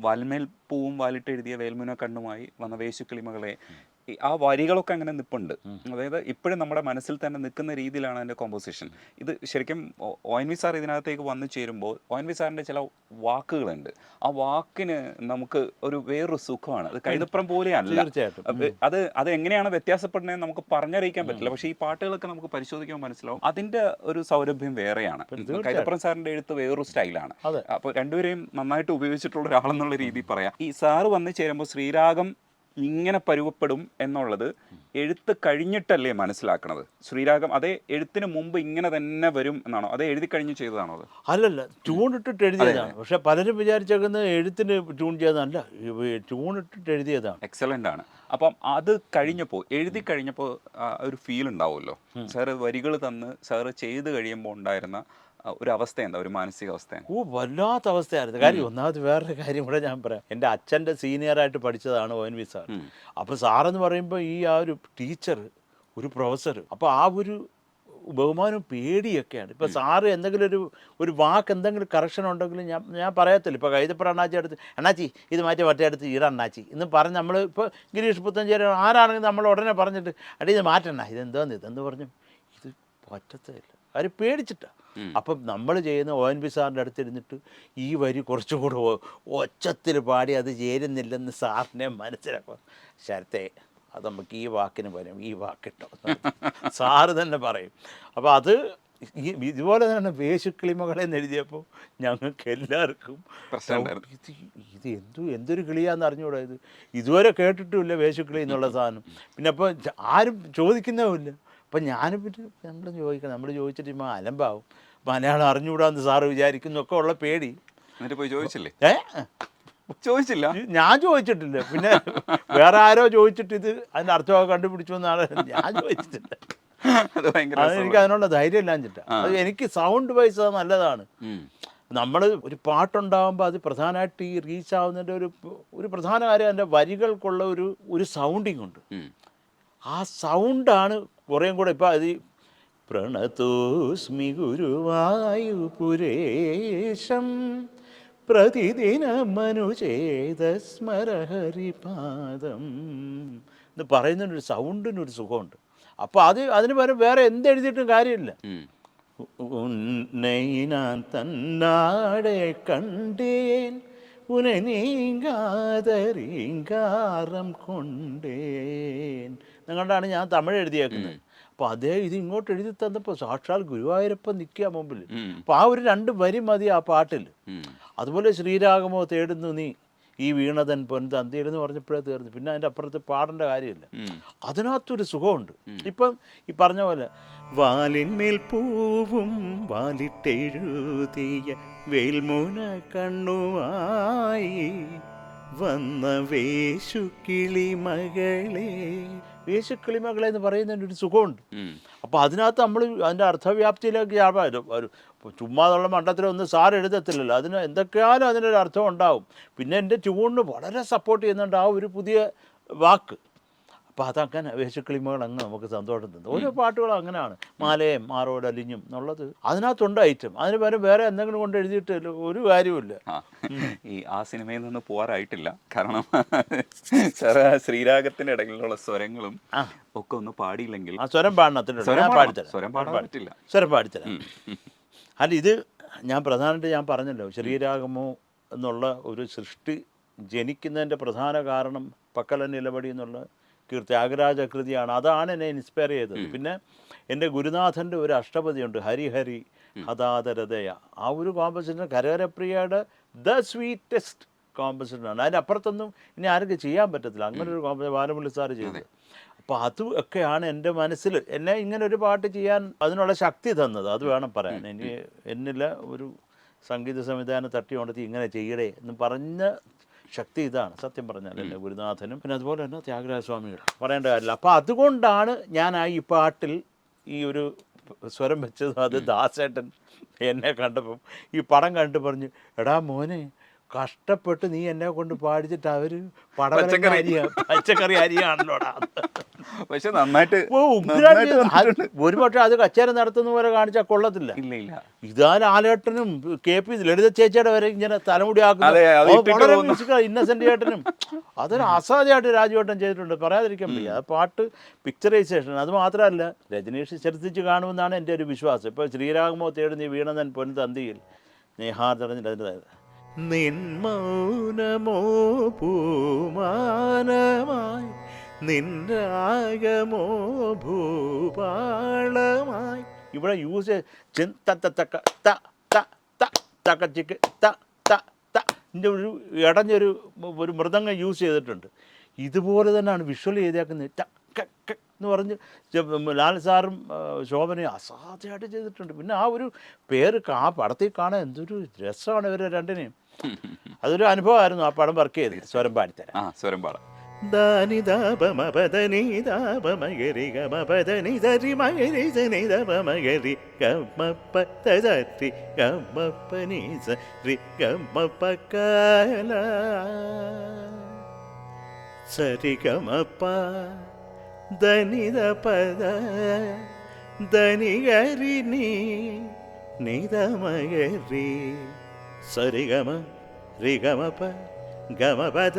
വാൽമേൽ പൂവും വാലിട്ട് എഴുതിയ വേൽമുന കണ്ണുമായി വന്ന വേശുക്കിളിമകളെ ആ വരികളൊക്കെ അങ്ങനെ നിൽപ്പുണ്ട്. അതായത് ഇപ്പോഴും നമ്മുടെ മനസ്സിൽ തന്നെ നിൽക്കുന്ന രീതിയിലാണ് അതിൻ്റെ കോമ്പോസിഷൻ. ഇത് ശരിക്കും ഒ എൻ വി സാർ ഇതിനകത്തേക്ക് വന്നു ചേരുമ്പോൾ ഒ എൻ വി സാറിൻ്റെ ചില വാക്കുകളുണ്ട്. ആ വാക്കിന് നമുക്ക് ഒരു വേറൊരു സുഖമാണ്. അത് കൈതപ്രം പോലെയല്ല. അത് അത് എങ്ങനെയാണ് വ്യത്യാസപ്പെടുന്നതെന്ന് നമുക്ക് പറഞ്ഞറിയിക്കാൻ പറ്റില്ല. പക്ഷേ ഈ പാട്ടുകളൊക്കെ നമുക്ക് പരിശോധിക്കുമ്പോൾ മനസ്സിലാവും അതിൻ്റെ ഒരു സൗരഭ്യം വേറെയാണ്. കൈതപ്രം സാറിൻ്റെ എഴുത്ത് വേറൊരു സ്റ്റൈലാണ്. അപ്പോൾ രണ്ടുപേരെയും നന്നായിട്ട് ഉപയോഗിച്ചിട്ടുള്ള ഒരാളെന്നുള്ള രീതിയിൽ പറയാം. ഈ സാറ് വന്നു ചേരുമ്പോൾ ശ്രീരാഗം ഇങ്ങനെ പരുവപ്പെടും എന്നുള്ളത് എഴുത്ത് കഴിഞ്ഞിട്ടല്ലേ മനസ്സിലാക്കണത്? ശ്രീരാഗം അതേ എഴുത്തിന് മുമ്പ് ഇങ്ങനെ തന്നെ വരും എന്നാണോ? അതേ എഴുതി കഴിഞ്ഞ് ചെയ്തതാണോ? അത് അല്ലല്ല, ട്യൂൺ ഇട്ടിട്ട് എഴുതിയതാണ്. പക്ഷെ പലരും വിചാരിച്ചേക്കുന്നത് എഴുത്തിന് ട്യൂൺ ചെയ്തതല്ല, ട്യൂൺ ഇട്ടിട്ട് എഴുതിയതാണ്. എക്സലൻ്റ് ആണ്. അപ്പം അത് കഴിഞ്ഞപ്പോൾ എഴുതി കഴിഞ്ഞപ്പോൾ ഒരു ഫീൽ ഉണ്ടാവുമല്ലോ. സാറ് വരികൾ തന്ന് സാറ് ചെയ്ത് കഴിയുമ്പോൾ ഉണ്ടായിരുന്ന ഒരു അവസ്ഥ എന്താ, ഒരു മാനസികാവസ്ഥ? വല്ലാത്ത അവസ്ഥയായിരുന്നു. കാര്യം ഒന്നാമത് വേറൊരു കാര്യം കൂടെ ഞാൻ പറയാം. എൻ്റെ അച്ഛൻ്റെ സീനിയറായിട്ട് പഠിച്ചതാണ് ഒ എൻ വി സാർ. അപ്പോൾ സാറെന്ന് പറയുമ്പോൾ ഈ ആ ഒരു ടീച്ചർ, ഒരു പ്രൊഫസർ, അപ്പോൾ ആ ഒരു ബഹുമാനവും പേടിയൊക്കെയാണ്. ഇപ്പോൾ സാറ് എന്തെങ്കിലും ഒരു വാക്ക് എന്തെങ്കിലും കറക്ഷൻ ഉണ്ടെങ്കിലും ഞാൻ പറയത്തില്ല. ഇപ്പോൾ കൈതപ്രം അണ്ണാച്ചി അടുത്ത് അണ്ണാച്ചി ഇത് മാറ്റി മറ്റേ അടുത്ത് ഈട അണ്ണാച്ചി എന്ന് പറഞ്ഞ് നമ്മൾ ഇപ്പോൾ ഗിരീഷ് പുത്തഞ്ചേരി ആരാണെങ്കിലും നമ്മൾ ഉടനെ പറഞ്ഞിട്ട് അടി ഇത് മാറ്റണ്ട, ഇതെന്ന് പറഞ്ഞു ഇത് പറ്റത്തില്ല. അവർ പേടിച്ചിട്ടാണ്. അപ്പം നമ്മൾ ചെയ്യുന്ന ഒ എൻ വി സാറിൻ്റെ അടുത്തിരുന്നിട്ട് ഈ വരി കുറച്ചുകൂടെ ഒച്ചത്തിൽ പാടി അത് ചേരുന്നില്ലെന്ന് സാറിനെ മനസ്സിലാക്കും. ശരത്തെ അത് നമുക്ക് ഈ വാക്കിന് പകരം ഈ വാക്കിട്ടോ സാറ് തന്നെ പറയും. അപ്പോൾ അത് ഇതുപോലെ തന്നെ വേശുക്കിളിമകളെ എഴുതിയപ്പോൾ ഞങ്ങൾക്ക് എല്ലാവർക്കും ഇത് എന്തൊരു കിളിയാന്ന് അറിഞ്ഞുകൂടാ. ഇതുവരെ കേട്ടിട്ടുമില്ല വേശുക്കിളി എന്നുള്ള സാധനം. പിന്നെ അപ്പോൾ ആരും ചോദിക്കുന്നതുമില്ല. അപ്പം നമ്മൾ ചോദിച്ചിട്ട് അലമ്പാവും, മലയാളം അറിഞ്ഞുകൂടാന്ന് സാറ് വിചാരിക്കുന്നൊക്കെ ഉള്ള പേടി. എന്നിട്ട് പോയി ചോദിച്ചില്ലേ? ചോദിച്ചില്ല, ഞാൻ ചോദിച്ചിട്ടില്ല. പിന്നെ വേറെ ആരോ ചോദിച്ചിട്ട് ഇത് അതിൻ്റെ അർത്ഥമൊക്കെ കണ്ടുപിടിച്ചു എന്നാണ്. ഞാൻ ചോദിച്ചിട്ടില്ല. എനിക്ക് അതിനുള്ള ധൈര്യം ഇല്ലാഞ്ഞിട്ടാ. അത് എനിക്ക് സൗണ്ട് വൈസ് അത് നല്ലതാണ്. നമ്മൾ ഒരു പാട്ടുണ്ടാകുമ്പോൾ അത് പ്രധാനമായിട്ട് ഈ റീച്ച് ആവുന്നതിൻ്റെ ഒരു പ്രധാന കാര്യം അതിൻ്റെ വരികൾക്കുള്ള ഒരു സൗണ്ടിങ് ഉണ്ട്. ആ സൗണ്ടാണ് കുറേയും കൂടെ. ഇപ്പം അത് പ്രണതോസ്മി ഗുരുവായൂപുരേശം പ്രതിദിനമനുചേത സ്മരഹരിപാദം എന്ന് പറയുന്നതിനൊരു സൗണ്ടിനൊരു സുഖമുണ്ട്. അപ്പോൾ അതിന് പകരം വേറെ എന്തെഴുതിയിട്ടും കാര്യമില്ല. ഉന്നയിനാൻ തന്നാടെ കണ്ടേൻ ഉനനീങ്കാതരീങ്കാരം കൊണ്ടേൻ എന്നുകൊണ്ടാണ് ഞാൻ തമിഴ് എഴുതിയേക്കുന്നത്. അപ്പോൾ അതേ ഇത് ഇങ്ങോട്ട് എഴുതി തന്നപ്പോൾ സാക്ഷാൽ ഗുരുവായൂരപ്പൻ നിൽക്കുക മുമ്പിൽ. അപ്പോൾ ആ ഒരു 2 വരി മതി ആ പാട്ടിൽ. അതുപോലെ ശ്രീരാഗമോ തേടുന്നു നീ ഈ വീണതൻ പൊൻതന്തിയിൽ എന്ന് പറഞ്ഞപ്പോഴേ തീർന്നു. പിന്നെ അതിൻ്റെ അപ്പുറത്ത് പാടേണ്ട കാര്യമില്ല. അതിനകത്തൊരു സുഖമുണ്ട്. ഇപ്പം ഈ പറഞ്ഞ പോലെ വാലിന്മേൽ പൂവും വാലിട്ടെഴുതിയ വേൽമുന കണ്ണുമായി വന്ന വേശുക്കിളിമകളെ എന്ന് പറയുന്നതിൻ്റെ ഒരു സുഖമുണ്ട്. അപ്പോൾ അതിനകത്ത് നമ്മൾ അതിൻ്റെ അർത്ഥവ്യാപ്തിയിലേക്ക് ചുമ്മാതുള്ള മണ്ടത്തിലൊന്നും സാർ എഴുതത്തില്ലല്ലോ. അതിന് എന്തൊക്കെയാലും അതിനൊരു അർത്ഥം ഉണ്ടാവും. പിന്നെ എൻ്റെ ട്യൂണിന് വളരെ സപ്പോർട്ട് ചെയ്യുന്നുണ്ട് ആ ഒരു പുതിയ വാക്ക്. അപ്പോൾ അതങ്ങനെ വേശുക്കിളിമകൾ അങ്ങ് നമുക്ക് സന്തോഷം തന്നു. ഓരോ പാട്ടുകളും അങ്ങനെയാണ്. മാലയും മാറോട് അലിഞ്ഞും എന്നുള്ളത് അതിനകത്തുണ്ട് ഐറ്റം. അതിന് പകരം വേറെ എന്തെങ്കിലും കൊണ്ട് എഴുതിയിട്ട് ഒരു കാര്യമില്ല. ഈ ആ സിനിമയിൽ നിന്ന് പോകാറായിട്ടില്ല. കാരണം ശ്രീരാഗത്തിൻ്റെ ഇടയിലുള്ള സ്വരങ്ങളും ഒക്കെ ഒന്ന് പാടിയില്ലെങ്കിൽ ആ സ്വരം പാടണത്തിൻ്റെ സ്വരം പാടില്ല. സ്വരം പാടിത്തരാം. അല്ല, ഇത് ഞാൻ പ്രധാനമായിട്ട് ഞാൻ പറഞ്ഞല്ലോ, ശ്രീരാഗമോ എന്നുള്ള ഒരു സൃഷ്ടി ജനിക്കുന്നതിൻ്റെ പ്രധാന കാരണം പക്കല നിലപടി എന്നുള്ള ത്യാഗരാജകൃതിയാണ്. അതാണ് എന്നെ ഇൻസ്പയർ ചെയ്തത്. പിന്നെ എൻ്റെ ഗുരുനാഥൻ്റെ ഒരു അഷ്ടപതിയുണ്ട്, ഹരിഹരി ഹതാതരതയ. ആ ഒരു കോമ്പസിഷൻ കരകരപ്രിയയുടെ ദ സ്വീറ്റസ്റ്റ് കോമ്പസിഷനാണ്. അതിൻ്റെ അപ്പുറത്തൊന്നും ഇനി ആർക്കും ചെയ്യാൻ പറ്റത്തില്ല. അങ്ങനെ ഒരു കോമ്പസിഷൻ ബാലമുരളി സാറ് ചെയ്തത്. അപ്പോൾ അതൊക്കെയാണ് എൻ്റെ മനസ്സിൽ എന്നെ ഇങ്ങനെ ഒരു പാട്ട് ചെയ്യാൻ അതിനുള്ള ശക്തി തന്നത്. അത് വേണം പറയാൻ. എന്നില്ല ഒരു സംഗീത സംവിധാനം തട്ടി ഉണർത്തി ഇങ്ങനെ ചെയ്യടേ എന്ന് പറഞ്ഞ ശക്തി ഇതാണ് സത്യം പറഞ്ഞാൽ എൻ്റെ ഗുരുനാഥനും. പിന്നെ അതുപോലെ തന്നെ ത്യാഗരാജസ്വാമിയുടെ പറയേണ്ട കാര്യമില്ല. അപ്പോൾ അതുകൊണ്ടാണ് ഞാൻ ഈ പാട്ടിൽ ഈ ഒരു സ്വരം വെച്ചത്. അത് ദാസേട്ടൻ എന്നെ കണ്ടപ്പം ഈ പടം കണ്ടിട്ട് പറഞ്ഞു, എടാ മോനെ കഷ്ടപ്പെട്ട് നീ എന്നെ കൊണ്ട് പാടിച്ചിട്ട് അവർ പച്ചക്കറി അരിയാണല്ലോടാ. പക്ഷെ നന്നായിട്ട് ഉഗ്രായിട്ട് ഒരു പക്ഷേ അത് കച്ചേരി നടത്തുന്ന പോലെ കാണിച്ചാൽ കൊള്ളത്തില്ല. ഇല്ല ഇല്ല, ഇതാ ലാലേട്ടനും KP ലളിത ചേച്ചിയുടെ വരെ ഇങ്ങനെ തലമുടി അതെ, അത് ഇട്ടിട്ട് വളരെ പോകുന്നു. മ്യൂസിക് ഇന്നസെന്റ് ചേട്ടനും അതൊരു അസാധ്യമായിട്ട് രാജുവേട്ടൻ ചെയ്തിട്ടുണ്ട്, പറയാതിരിക്കാൻ വയ്യ. ആ പാട്ട് പിക്ചറൈസേഷൻ അത് മാത്രമല്ല, രജനീഷ് ശ്രദ്ധിച്ച് കാണുമെന്നാണ് എൻ്റെ ഒരു വിശ്വാസം. ഇപ്പോൾ ശ്രീരാഗമോ തേടുന്ന വീണതൻ പൊൻ തന്തിയിൽ നേഹാർജനത്തിൻ്റെ നിന്മൗനമോ പൂമാനമായി നിൻരാഗമോ ഭൂപാളമായി ഇവിടെ യൂസ് തക്കച്ചിക്ക് ഇതിൻ്റെ ഒരു ഇടഞ്ഞൊരു ഒരു മൃദംഗം യൂസ് ചെയ്തിട്ടുണ്ട്. ഇതുപോലെ തന്നെയാണ് വിഷ്വൽ ചെയ്തേക്കുന്നത്. എന്ന് പറഞ്ഞ് ലാൽ സാറും ശോഭനയും അസാധ്യമായിട്ട് ചെയ്തിട്ടുണ്ട്. പിന്നെ ആ ഒരു പേര് ആ പടത്തിൽ കാണാൻ എന്തൊരു രസമാണ് ഇവരെ രണ്ടിനെയും. അതൊരു അനുഭവമായിരുന്നു ആ പടം വർക്ക് ചെയ്ത്. സ്വരം പാടിത്തരാം. സ്വരം പാടാം. ദാനി ദാപമപദനി ദാപമഗരി ഗമപദനി ദരി മഗരി സനി ദപമഗരി ഗമപ്പ തദരി ഗമപ്പനി സരി ഗമപ്പകല സരി ഗമപ്പ ധനി ദപദ ധനി ഗരി നീ നിദമഗരി സരി ഗമ രി ഗമപ ഗമപദ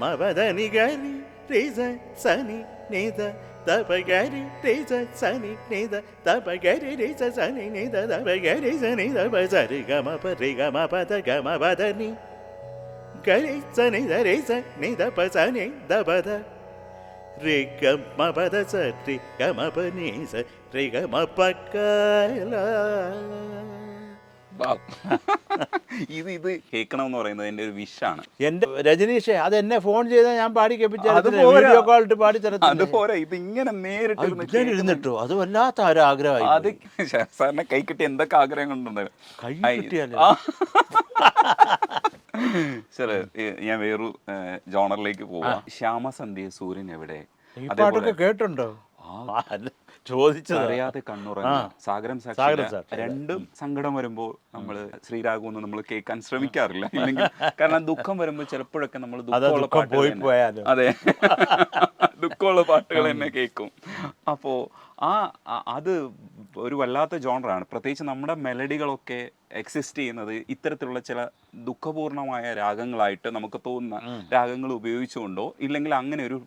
മപദനി ഗരി റിസ സനി നിദ തപഗരി റിസ സനി നിദ തപഗരി റിസ സനി നിദ തപഗരി സനി ദപ സരി ഗമപ രി ഗമപദ ഗമപദനി ഗരി സനി ദ റിസ നിദ പ സനി ദപദ രി ഗമപദ സരി ഗമപനി സ രി ഗമപകല. ഇത് കേൾക്കണമെന്ന് പറയുന്നത് എൻ്റെ ഒരു വിഷാണ്. എൻ്റെ രജനീഷേ, അത് എന്നെ ഫോൺ ചെയ്താൽ ഞാൻ പാടി കേൾപ്പിച്ചാൽ വീഡിയോ കോളിട്ട് പാടി തരത്തില്ല. അതുപോലെ ഇത് ഇങ്ങനെ നേരിട്ട് ഇരുന്നിട്ടോ അത് വല്ലാത്ത ഒരു ആഗ്രഹമായി. അത് സാറിനെ കൈ കിട്ടി എന്തൊക്കെ ആഗ്രഹങ്ങളുണ്ടായിരുന്നു. കൈ കിട്ടിയാലോ. ശരി, ഞാൻ വേറൊരു ജോണറിലേക്ക് പോവാം. ശ്യാമസന്ധ്യ സൂര്യൻ എവിടെ, ഈ പാട്ടൊക്കെ കേട്ടുണ്ടോ? ചോദിച്ചത് അറിയാതെ കണ്ണുറങ്ങി, സാഗരം സാക്ഷി. രണ്ടും സങ്കടം വരുമ്പോൾ നമ്മൾ ശ്രീരാഘവൊന്നും നമ്മൾ കേൾക്കാൻ ശ്രമിക്കാറില്ല. ഇല്ലെങ്കിൽ കാരണം ദുഃഖം വരുമ്പോൾ ചിലപ്പോഴൊക്കെ നമ്മൾ ദുഃഖമുള്ള പാട്ടുകൾ, അതെ, ദുഃഖമുള്ള പാട്ടുകൾ തന്നെ കേൾക്കും. അപ്പോൾ അത് ഒരു വല്ലാത്ത ജോണറാണ്. പ്രത്യേകിച്ച് നമ്മുടെ മെലഡികളൊക്കെ എക്സിസ്റ്റ് ചെയ്യുന്നത് ഇത്തരത്തിലുള്ള ചില ദുഃഖപൂർണമായ രാഗങ്ങളായിട്ട് നമുക്ക് തോന്നുന്ന രാഗങ്ങൾ ഉപയോഗിച്ചുകൊണ്ടോ ഇല്ലെങ്കിൽ അങ്ങനെ ഒരു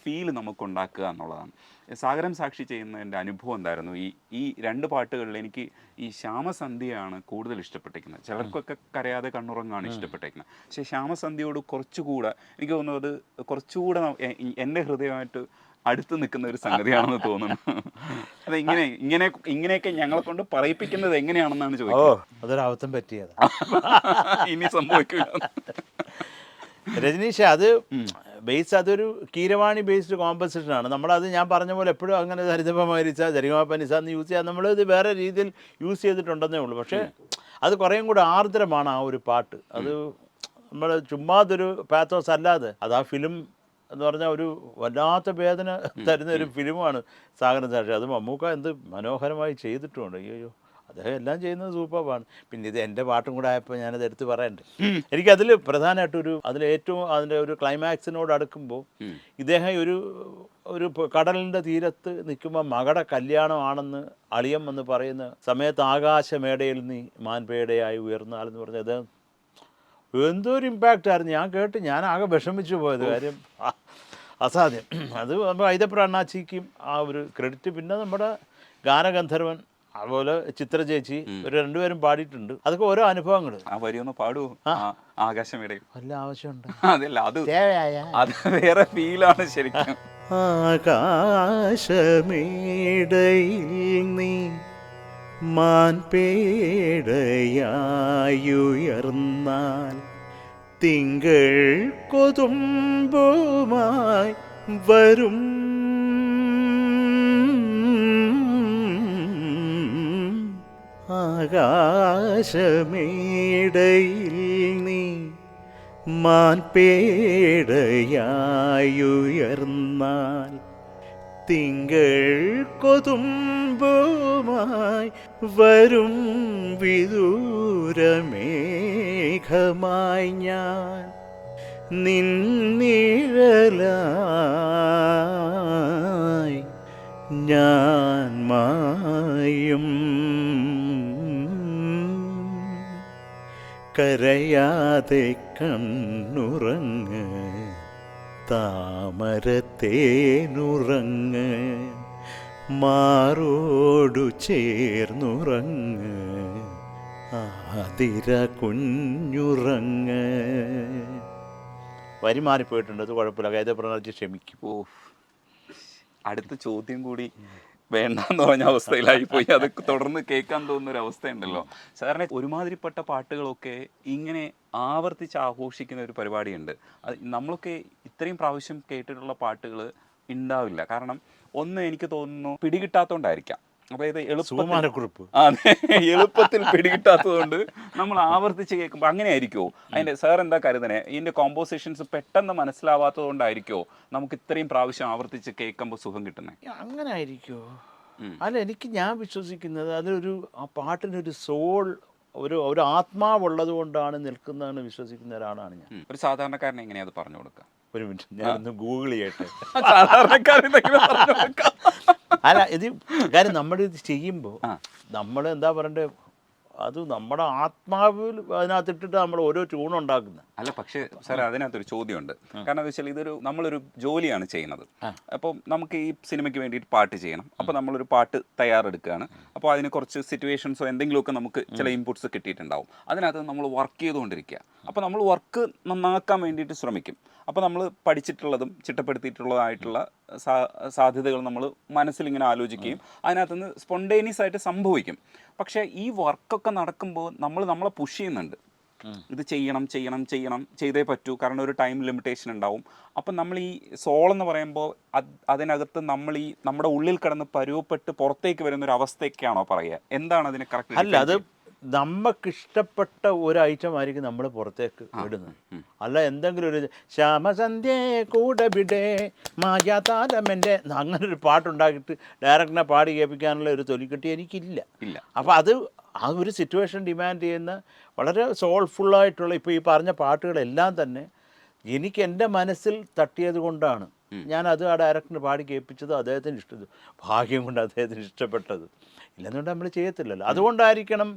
ഫീൽ നമുക്ക് ഉണ്ടാക്കുക എന്നുള്ളതാണ്. സാഗരം സാക്ഷി ചെയ്യുന്നതിൻ്റെ അനുഭവം എന്തായിരുന്നു? ഈ രണ്ട് പാട്ടുകളിൽ എനിക്ക് ഈ ശ്യാമസന്ധ്യയാണ് കൂടുതൽ ഇഷ്ടപ്പെട്ടിരിക്കുന്നത്. ചിലർക്കൊക്കെ കരയാതെ കണ്ണുറങ്ങാണ് ഇഷ്ടപ്പെട്ടിരിക്കുന്നത്. പക്ഷേ ശ്യാമസന്ധ്യയോട് കുറച്ചുകൂടെ എനിക്ക് തോന്നുന്നത് കുറച്ചുകൂടെ എൻ്റെ ഹൃദയമായിട്ട് അടുത്ത് നിൽക്കുന്ന ഒരു സംഗതിയാണെന്ന് തോന്നുന്നു. അത് ഇങ്ങനെയൊക്കെ ഞങ്ങളെ കൊണ്ട് പറയിപ്പിക്കുന്നത് എങ്ങനെയാണെന്നാണ് ചോദിക്കുന്നത്. അതൊരബദ്ധം പറ്റിയത് ഇനി സംഭവിക്കില്ല. രജനീഷ്, അത് ബേസ് അതൊരു കീരവാണി ബേസ്ഡ് കോമ്പസിഷനാണ്. നമ്മളത് ഞാൻ പറഞ്ഞ പോലെ എപ്പോഴും അങ്ങനെ ഹരിതപമരിച്ച ജരിമാപ്പനിസ എന്ന് യൂസ് ചെയ്യാൻ നമ്മളിത് വേറെ രീതിയിൽ യൂസ് ചെയ്തിട്ടുണ്ടെന്നേ ഉള്ളൂ. പക്ഷേ അത് കുറേയും കൂടെ ആർദ്രമാണ് ആ ഒരു പാട്ട്. അത് നമ്മൾ ചുമ്മാതൊരു പാത്തോസ് അല്ലാതെ അത് ആ ഫിലിം എന്ന് പറഞ്ഞാൽ ഒരു വല്ലാത്ത വേദന തരുന്ന ഒരു ഫിലിമാണ് സാഗരം സാക്ഷി. അത് മമ്മൂക്ക എന്ത് മനോഹരമായി ചെയ്തിട്ടുമുണ്ട്. അയ്യോ, അദ്ദേഹം എല്ലാം ചെയ്യുന്നത് സൂപ്പറാണ്. പിന്നെ ഇത് എൻ്റെ പാട്ടും കൂടെ ആയപ്പോൾ ഞാനത് എടുത്ത് പറയണ്ടേ. എനിക്കതിൽ പ്രധാനമായിട്ടൊരു ഏറ്റവും അതിൻ്റെ ഒരു ക്ലൈമാക്സിനോട് അടുക്കുമ്പോൾ ഇദ്ദേഹം ഒരു കടലിൻ്റെ തീരത്ത് നിൽക്കുമ്പോൾ മകളുടെ കല്യാണമാണെന്ന് അളിയം എന്ന് പറയുന്ന സമയത്ത് ആകാശമേടയിൽ നീ മാൻപേടയായി ഉയർന്നാലെന്ന് പറഞ്ഞാൽ അദ്ദേഹം എന്തൊരു ഇമ്പാക്റ്റ് ആയിരുന്നു. ഞാൻ കേട്ട് ഞാൻ ആകെ വിഷമിച്ചു പോയത്. കാര്യം അസാധ്യം. അത് ഐതപ്ര അണ്ണാച്ചിക്കും ആ ഒരു ക്രെഡിറ്റ്. പിന്നെ നമ്മുടെ ഗാനഗന്ധർവൻ അതുപോലെ ചിത്ര ചേച്ചി ഒരു രണ്ടുപേരും പാടിയിട്ടുണ്ട്. അതൊക്കെ ഓരോ അനുഭവങ്ങൾ. ആ വരിയൊന്ന് പാടുവോ? ആകാശമേടയിൽ വല്ല ആവശ്യമുണ്ട്? അതല്ല, അത് വേറെ ഫീലാണ് ശരിക്കും. ആകാശമേടയിൽ നീ മാൻപേടയായുയർന്നാൽ തിങ്കൾ കൊതുമ്പുമായി വരും. ആകാശമേടയിൽ നീ മാൻപേടയായുയർന്നാൽ തിങ്കൾ കൊതുമ്പുമായി വരും. വിദൂരമേഘമായി ഞാൻ നിന്നിഴലാ ഞാൻ മായും കരയാതെ കണ്ണുറങ്ങ് താമരത്തേനുറങ്ങ് മാറോടു ചേർന്നുറങ്ങ് ആതിര കുഞ്ഞുറങ്ങ്. വരി മാറിപ്പോയിട്ടുണ്ട്, അത് കുഴപ്പമില്ല, കൈതപ്രണർജി ക്ഷമിക്കും. ഓ, അടുത്ത ചോദ്യം കൂടി വേണ്ടെന്ന് പറഞ്ഞ അവസ്ഥയിലായി പോയി. അത് തുടർന്ന് കേൾക്കാൻ തോന്നുന്ന ഒരു അവസ്ഥയുണ്ടല്ലോ. സാധാരണ ഒരുമാതിരിപ്പെട്ട പാട്ടുകളൊക്കെ ഇങ്ങനെ ആവർത്തിച്ച് ആഘോഷിക്കുന്ന ഒരു പരിപാടിയുണ്ട്. അത് നമ്മളൊക്കെ ഇത്രയും പ്രാവശ്യം കേട്ടിട്ടുള്ള പാട്ടുകൾ ഉണ്ടാവില്ല. കാരണം ഒന്ന് എനിക്ക് തോന്നുന്നു പിടികിട്ടാത്തതുകൊണ്ടായിരിക്കാം. അതായത് എളുപ്പത്തിൽ പിടികിട്ടാത്തത് കൊണ്ട് നമ്മൾ ആവർത്തിച്ച് കേൾക്കുമ്പോൾ അങ്ങനെ ആയിരിക്കുമോ? അതിൻ്റെ സാർ എന്താ കരുതണേ, ഇതിൻ്റെ കോമ്പോസിഷൻസ് പെട്ടെന്ന് മനസ്സിലാവാത്തത് കൊണ്ടായിരിക്കുമോ നമുക്ക് ഇത്രയും പ്രാവശ്യം ആവർത്തിച്ച് കേൾക്കുമ്പോൾ സുഖം കിട്ടുന്നത്? അങ്ങനെ ആയിരിക്കുമോ? അല്ല, ഞാൻ വിശ്വസിക്കുന്നത് അതിലൊരു ആ പാട്ടിനൊരു സോൾ, ഒരു ആത്മാവുള്ളത് കൊണ്ടാണ് നിൽക്കുന്നതെന്ന് വിശ്വസിക്കുന്ന ഒരാളാണ് ഞാൻ. ഒരു സാധാരണക്കാരനെ എങ്ങനെയാ അത് പറഞ്ഞു കൊടുക്കുക? ഒരു മിനിറ്റ്, ഞാനൊന്ന് ഗൂഗിൾ ചെയ്യട്ടെ. അല്ല, ഇത് കാര്യം നമ്മളിത് ചെയ്യുമ്പോൾ നമ്മൾ എന്താ പറയണ്ടേ, അത് നമ്മുടെ ആത്മാവിൽ അതിനകത്തിട്ടിട്ട് നമ്മൾ ഓരോ ട്യൂണുണ്ടാക്കുന്നത്. അല്ല, പക്ഷേ സാർ അതിനകത്തൊരു ചോദ്യമുണ്ട്. കാരണം എന്താ വെച്ചാൽ നമ്മളൊരു ജോലിയാണ് ചെയ്യുന്നത്. അപ്പോൾ നമുക്ക് ഈ സിനിമയ്ക്ക് വേണ്ടിയിട്ട് പാട്ട് ചെയ്യണം. അപ്പോൾ നമ്മളൊരു പാട്ട് തയ്യാറെടുക്കുകയാണ്. അപ്പോൾ അതിന് കുറച്ച് സിറ്റുവേഷൻസോ എന്തെങ്കിലുമൊക്കെ നമുക്ക് ചില ഇൻപുട്സ് കിട്ടിയിട്ടുണ്ടാവും. അതിനകത്ത് നമ്മൾ വർക്ക് ചെയ്തുകൊണ്ടിരിക്കുക. അപ്പോൾ നമ്മൾ വർക്ക് നന്നാക്കാൻ വേണ്ടിയിട്ട് ശ്രമിക്കും. അപ്പോൾ നമ്മൾ പഠിച്ചിട്ടുള്ളതും ചിട്ടപ്പെടുത്തിയിട്ടുള്ളതായിട്ടുള്ള സാധ്യതകൾ നമ്മൾ മനസ്സിലിങ്ങനെ ആലോചിക്കുകയും അതിനകത്തുനിന്ന് സ്പോണ്ടേനിയസ് ആയിട്ട് സംഭവിക്കും. പക്ഷേ ഈ വർക്കൊക്കെ നടക്കുമ്പോൾ നമ്മളെ പുഷ് ചെയ്യുന്നുണ്ട്. ഇത് ചെയ്യണം ചെയ്തേ പറ്റൂ, കാരണം ഒരു ടൈം ലിമിറ്റേഷൻ ഉണ്ടാവും. അപ്പം നമ്മൾ ഈ സോൾ എന്ന് പറയുമ്പോൾ അതിനകത്ത് നമ്മുടെ ഉള്ളിൽ കിടന്ന് പരുവപ്പെട്ട് പുറത്തേക്ക് വരുന്ന ഒരു അവസ്ഥയൊക്കെയാണോ പറയുക? എന്താണ് അതിന് കറക്റ്റ്? അല്ല, അത് നമുക്കിഷ്ടപ്പെട്ട ഒരു ഐറ്റം ആയിരിക്കും നമ്മൾ പുറത്തേക്ക് വിടുന്നത്. അല്ല, എന്തെങ്കിലും ഒരു ശ്യാമസന്ധ്യേ കൂടവിടെ മാജാതാലമെൻ്റെ അങ്ങനെ ഒരു പാട്ടുണ്ടാക്കിയിട്ട് ഡയറക്ടറിനെ പാടി കേൾപ്പിക്കാനുള്ള ഒരു തൊലിക്കെട്ടി എനിക്കില്ല. അപ്പോൾ അത് ആ ഒരു സിറ്റുവേഷൻ ഡിമാൻഡ് ചെയ്യുന്ന വളരെ സോൾഫുള്ളായിട്ടുള്ള ഇപ്പോൾ ഈ പറഞ്ഞ പാട്ടുകളെല്ലാം തന്നെ എനിക്ക് എൻ്റെ മനസ്സിൽ തട്ടിയത് കൊണ്ടാണ് ഞാനത് ആ ഡയറക്ടറിന് പാടി കേൾപ്പിച്ചത്. അദ്ദേഹത്തിന് ഇഷ്ടപ്പെട്ടു, ഭാഗ്യം കൊണ്ട് അദ്ദേഹത്തിന് ഇഷ്ടപ്പെട്ടത്. ഇല്ലെന്നുകൊണ്ട് നമ്മൾ ചെയ്യത്തില്ലല്ലോ. അതുകൊണ്ടായിരിക്കണം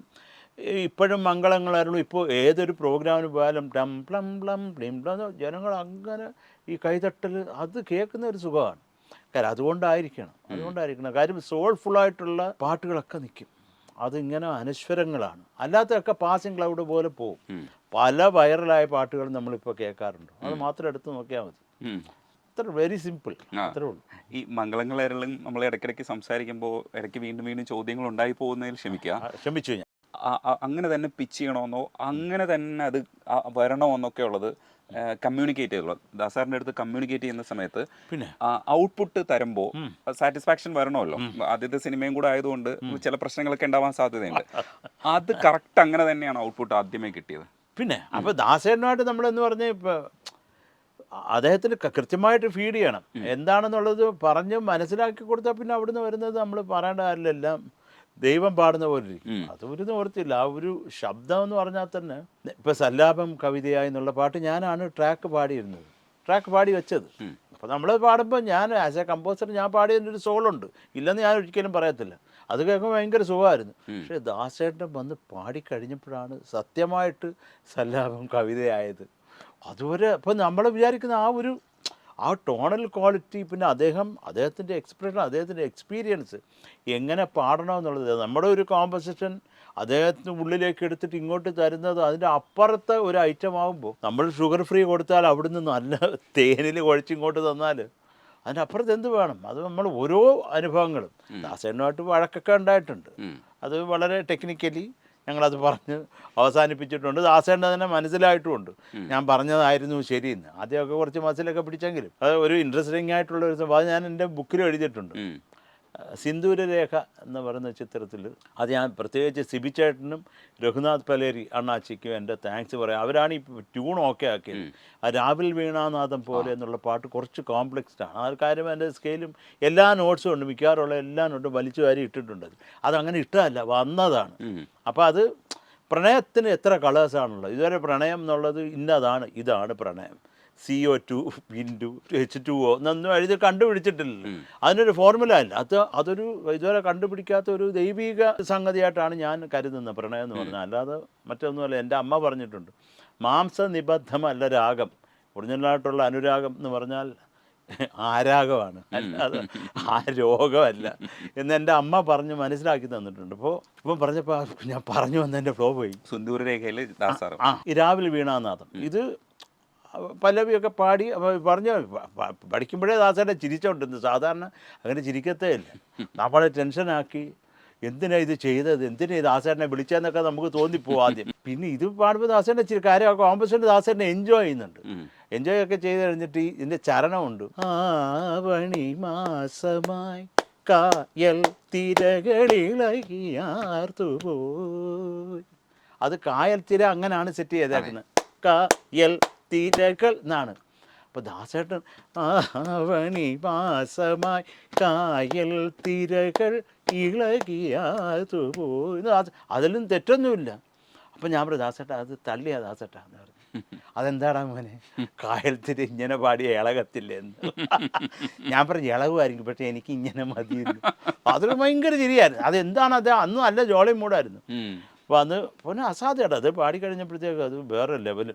ഇപ്പോഴും മംഗളങ്ങളായിരുന്നു. ഇപ്പോൾ ഏതൊരു പ്രോഗ്രാമിന് പോയാലും ടം പ്ലം പ്ലം പ്ലിം പ്ലം ജനങ്ങൾ അങ്ങനെ ഈ കൈതട്ടൽ അത് കേൾക്കുന്ന ഒരു സുഖമാണ്. കാര്യം അതുകൊണ്ടായിരിക്കണം. കാര്യം സോൾഫുള്ളായിട്ടുള്ള പാട്ടുകളൊക്കെ നിൽക്കും. അതിങ്ങനെ അനശ്വരങ്ങളാണ്. അല്ലാത്തതൊക്കെ പാസിംഗ് ക്ലൗഡ് പോലെ പോകും. പല വൈറലായ പാട്ടുകൾ നമ്മളിപ്പോൾ കേൾക്കാറുണ്ട്. അത് മാത്രം എടുത്ത് നോക്കിയാൽ മതി. അത്ര വെരി സിമ്പിൾ, അത്രേ ഉള്ളൂ. ഈ മംഗളങ്ങളെല്ലാം നമ്മൾ ഇടയ്ക്കിടയ്ക്ക് സംസാരിക്കുമ്പോൾ ഇടയ്ക്ക് വീണ്ടും ചോദ്യങ്ങൾ ഉണ്ടായി പോകുന്നതിൽ ക്ഷമിച്ചു ഞാൻ. അങ്ങനെ തന്നെ പിച്ച് ചെയ്യണമെന്നോ അങ്ങനെ തന്നെ അത് വരണമെന്നൊക്കെ ഉള്ളത് കമ്മ്യൂണിക്കേറ്റ് ചെയ്തുള്ളൂ. ദാസാറിൻ്റെ അടുത്ത് കമ്മ്യൂണിക്കേറ്റ് ചെയ്യുന്ന സമയത്ത് പിന്നെ ഔട്ട്പുട്ട് തരുമ്പോൾ സാറ്റിസ്ഫാക്ഷൻ വരണമല്ലോ. ആദ്യത്തെ സിനിമയും കൂടെ ആയതുകൊണ്ട് ചില പ്രശ്നങ്ങളൊക്കെ ഉണ്ടാവാൻ സാധ്യതയുണ്ട്. അത് കറക്റ്റ് അങ്ങനെ തന്നെയാണ് ഔട്ട്പുട്ട് ആദ്യമേ കിട്ടിയത്. പിന്നെ അപ്പോൾ ദാസേട്ടനുമായിട്ട് നമ്മളെന്ന് പറഞ്ഞാൽ ഇപ്പോൾ അദ്ദേഹത്തിന് കൃത്യമായിട്ട് ഫീഡ് ചെയ്യണം. എന്താണെന്നുള്ളത് പറഞ്ഞ് മനസ്സിലാക്കി കൊടുത്താൽ പിന്നെ അവിടുന്ന് വരുന്നത് നമ്മൾ പറയേണ്ട കാര്യമെല്ലാം ദൈവം പാടുന്ന പോലെ ഇരിക്കും. അതൊരു നിവർത്തില്ല. ആ ഒരു ശബ്ദം എന്ന് പറഞ്ഞാൽ തന്നെ ഇപ്പോൾ സല്ലാപം കവിതയായി എന്നുള്ള പാട്ട് ഞാനാണ് ട്രാക്ക് പാടി വെച്ചത്. അപ്പോൾ നമ്മൾ പാടുമ്പോൾ ഞാൻ ആസ് എ കമ്പോസർ ഞാൻ പാടിയതിൻ്റെ സോളുണ്ട്, ഇല്ലെന്ന് ഞാൻ ഒരിക്കലും പറയത്തില്ല. അത് കേൾക്കുമ്പോൾ ഭയങ്കര സുഖമായിരുന്നു. പക്ഷേ ദാസേട്ടൻ വന്ന് പാടിക്കഴിഞ്ഞപ്പോഴാണ് സത്യമായിട്ട് സല്ലാപം കവിതയായത്. അതുവരെ ഇപ്പോൾ നമ്മൾ വിചാരിക്കുന്ന ആ ടോണൽ ക്വാളിറ്റി, പിന്നെ അദ്ദേഹത്തിൻ്റെ എക്സ്പ്രഷൻ, അദ്ദേഹത്തിൻ്റെ എക്സ്പീരിയൻസ് എങ്ങനെ പാടണമെന്നുള്ളത്, നമ്മുടെ ഒരു കോമ്പസിഷൻ അദ്ദേഹത്തിന് ഉള്ളിലേക്ക് എടുത്തിട്ട് ഇങ്ങോട്ട് തരുന്നത് അതിൻ്റെ അപ്പുറത്തെ ഒരു ഐറ്റം ആകുമ്പോൾ നമ്മൾ ഷുഗർ ഫ്രീ കൊടുത്താൽ അവിടുന്ന് നല്ല തേനിൽ കുഴച്ചിങ്ങോട്ട് തന്നാൽ അതിൻ്റെ അപ്പുറത്ത് എന്ത് വേണം? അത് നമ്മൾ ഓരോ അനുഭവങ്ങളും ദാസേനുമായിട്ട് വഴക്കൊക്കെ ഉണ്ടായിട്ടുണ്ട്. അത് വളരെ ടെക്നിക്കലി ഞങ്ങളത് പറഞ്ഞ് അവസാനിപ്പിച്ചിട്ടുണ്ട്. ദാസേൻ്റെ തന്നെ മനസ്സിലായിട്ടുമുണ്ട് ഞാൻ പറഞ്ഞതായിരുന്നു ശരിയെന്ന്. ആദ്യമൊക്കെ കുറച്ച് മസിലൊക്കെ പിടിച്ചെങ്കിലും അത് ഒരു ഇൻട്രസ്റ്റിംഗ് ആയിട്ടുള്ള ഒരു സംഭവം. അത് ഞാൻ എൻ്റെ ബുക്കിൽ എഴുതിയിട്ടുണ്ട്. സിന്ദൂരരേഖ എന്ന് പറയുന്ന ചിത്രത്തിൽ അത് ഞാൻ പ്രത്യേകിച്ച് സിബിച്ചേട്ടനും രഘുനാഥ് പലേരി അണ്ണാച്ചിക്കും എൻ്റെ താങ്ക്സ് പറയാം. അവരാണ് ഈ ട്യൂൺ ഓക്കെ ആക്കിയത്. ആ രാവിൽ വീണാനാഥം പോലെ എന്നുള്ള പാട്ട് കുറച്ച് കോംപ്ലക്സ്ഡ് ആണ്. ആ കാര്യം എൻ്റെ സ്കെയിലും എല്ലാ നോട്ട്സും ഉണ്ട്, മിക്കവാറുള്ള എല്ലാ നോട്ടും വലിച്ചു വാരി ഇട്ടിട്ടുണ്ട്. അതങ്ങനെ ഇട്ടതല്ല, വന്നതാണ്. അപ്പോൾ അത് പ്രണയത്തിന് എത്ര കളേഴ്സാണുള്ളത്. ഇതുവരെ പ്രണയം എന്നുള്ളത് ഇതാണ് പ്രണയം. CO2 ഇൻറ്റു H2O എന്നൊന്നും എഴുതി കണ്ടുപിടിച്ചിട്ടില്ല. അതിനൊരു ഫോർമുല അല്ല. അതൊരു ഇതുവരെ കണ്ടുപിടിക്കാത്ത ഒരു ദൈവിക സംഗതിയായിട്ടാണ് ഞാൻ കരുതുന്നത് പ്രണയം എന്ന് പറഞ്ഞാൽ. അല്ലാതെ മറ്റൊന്നുമല്ല. എൻ്റെ അമ്മ പറഞ്ഞിട്ടുണ്ട്, മാംസനിബദ്ധമല്ല രാഗം, ഒറിജിനലായിട്ടുള്ള അനുരാഗം എന്ന് പറഞ്ഞാൽ ആരാഗമാണ്, അല്ലാതെ ആ രോഗമല്ല എന്ന് എൻ്റെ അമ്മ പറഞ്ഞ് മനസ്സിലാക്കി തന്നിട്ടുണ്ട്. അപ്പോൾ ഇപ്പം പറഞ്ഞപ്പോൾ ഞാൻ പറഞ്ഞു വന്നതിൻ്റെ ഫ്ലോ പോയി. സുന്ദൂര രേഖയിൽ ദാസാർ ഈ രാവിലെ വീണാനാഥം ഇത് പല്ലവിയൊക്കെ പാടി പറഞ്ഞ പഠിക്കുമ്പോഴേ ദാസേട്ടൻ ചിരിച്ചോണ്ടിരുന്നു. സാധാരണ അങ്ങനെ ചിരിക്കത്തേ ഇല്ല. നമ്മളെ ടെൻഷനാക്കി എന്തിനാ ഇത് ചെയ്തത്, എന്തിനാ ഈ ദാസേട്ടനെ വിളിച്ചതെന്നൊക്കെ നമുക്ക് തോന്നിപ്പോവും ആദ്യം. പിന്നെ ഇത് പാടുമ്പോൾ ദാസേട്ടനെ ഇച്ചിരി കാര്യമൊക്കെ കോമ്പസിൻ്റെ ദാസേട്ടനെ എൻജോയ് ചെയ്യുന്നുണ്ട്. എൻജോയ് ഒക്കെ ചെയ്ത് കഴിഞ്ഞിട്ട് ഇതിൻ്റെ ചരണമുണ്ട്. ആവണി മാസമായി കായൽ തിരകളിളകിയാർത്തുപോയി. അത് കായൽ തിര അങ്ങനെയാണ് സെറ്റ് ചെയ്തേക്കുന്നത്. കായൽ തിരകൾ എന്നാണ്. അപ്പോൾ ദാസേട്ടൻ ആവണി മാസമായി കായൽ തിരകൾ ഇളകിയാതുപോയി, അതിലും തെറ്റൊന്നുമില്ല. അപ്പം ഞാൻ പറഞ്ഞു, ദാസേട്ടാ അത് തള്ളിയാ ദാസേട്ടാ എന്ന് പറഞ്ഞു. അതെന്താടാ മോനെ, കായൽ തിര ഇങ്ങനെ പാടിയ ഇളകത്തില്ലേ എന്ന്. ഞാൻ പറഞ്ഞു ഇളകുമായിരിക്കും, പക്ഷേ എനിക്ക് ഇങ്ങനെ മതിയുള്ളൂ. അതൊരു ഭയങ്കര ചിരിയായിരുന്നു. അതെന്താണ് അത്, അന്നും നല്ല ജോളി മൂടായിരുന്നു. അപ്പോൾ അന്ന് പിന്നെ അസാധ്യമായിട്ട് അത് പാടിക്കഴിഞ്ഞപ്പോഴത്തേക്ക് അത് വേറെ ലെവല്.